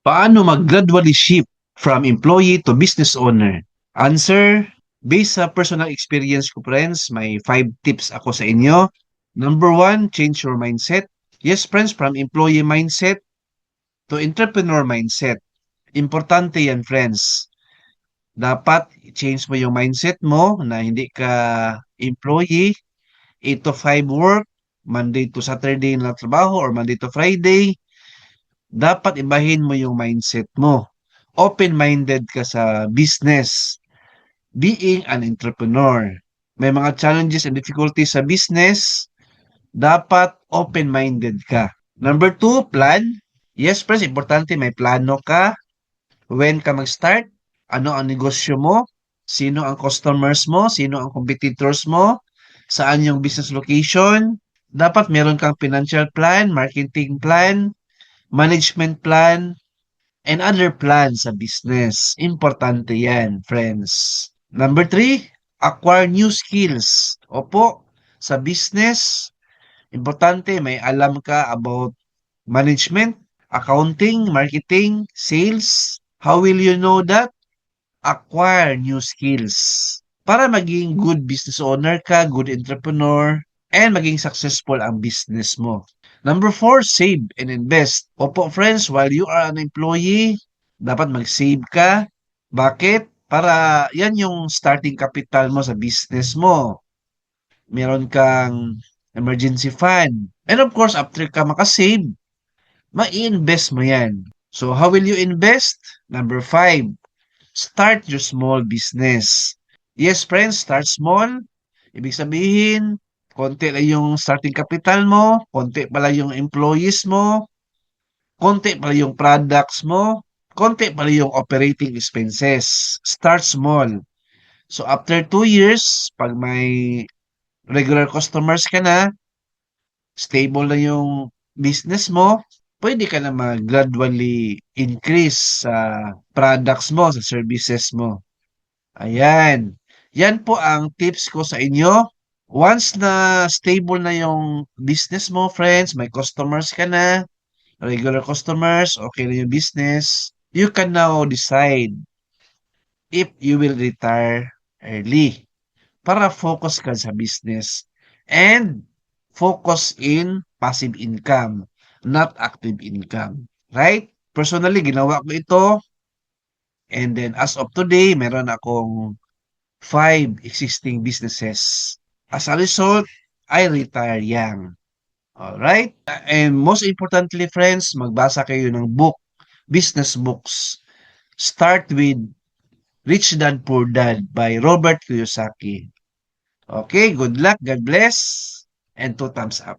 Paano mag-gradually shift from employee to business owner? Answer, based sa personal experience ko, friends, may 5 tips ako sa inyo. Number 1, change your mindset. Yes, friends, from employee mindset to entrepreneur mindset. Importante yan, friends. Dapat change mo yung mindset mo na hindi ka employee, 8 to 5 work, Monday to Saturday na trabaho or Monday to Friday. Dapat ibahin mo yung mindset mo. Open-minded ka sa business, being an entrepreneur. May mga challenges and difficulties sa business, dapat open-minded ka. Number 2, plan. Yes, friends, importante may plano ka. When ka mag-start, ano ang negosyo mo, sino ang customers mo, sino ang competitors mo, saan yung business location. Dapat meron kang financial plan, marketing plan, management plan, and other plans sa business. Importante yan, friends. Number 3, acquire new skills. Opo, sa business, importante may alam ka about management, accounting, marketing, sales. How will you know that? Acquire new skills. Para maging good business owner ka, good entrepreneur, and maging successful ang business mo. Number 4, save and invest. Opo friends, while you are an employee, dapat mag-save ka. Bakit? Para yan yung starting capital mo sa business mo. Meron kang emergency fund. And of course, after ka makasave, ma-invest mo yan. So, how will you invest? Number 5, start your small business. Yes, friends, start small. Ibig sabihin, konti lang yung starting capital mo, konti pala yung employees mo, konti pala yung products mo, konti pala yung operating expenses. Start small. So, after 2 years, pag may regular customers ka na, stable na yung business mo, pwede ka na mag-gradually increase sa products mo, sa services mo. Ayan. Yan po ang tips ko sa inyo. Once na stable na yung business mo, friends, may customers ka na, regular customers, okay na yung business, you can now decide if you will retire early para focus ka sa business and focus in passive income, not active income. Right? Personally, ginawa ko ito and then as of today, meron akong 5 existing businesses. As a result, I retire young. Alright? And most importantly, friends, magbasa kayo ng book, business books. Start with Rich Dad Poor Dad by Robert Kiyosaki. Okay, good luck, God bless, and 2 thumbs up.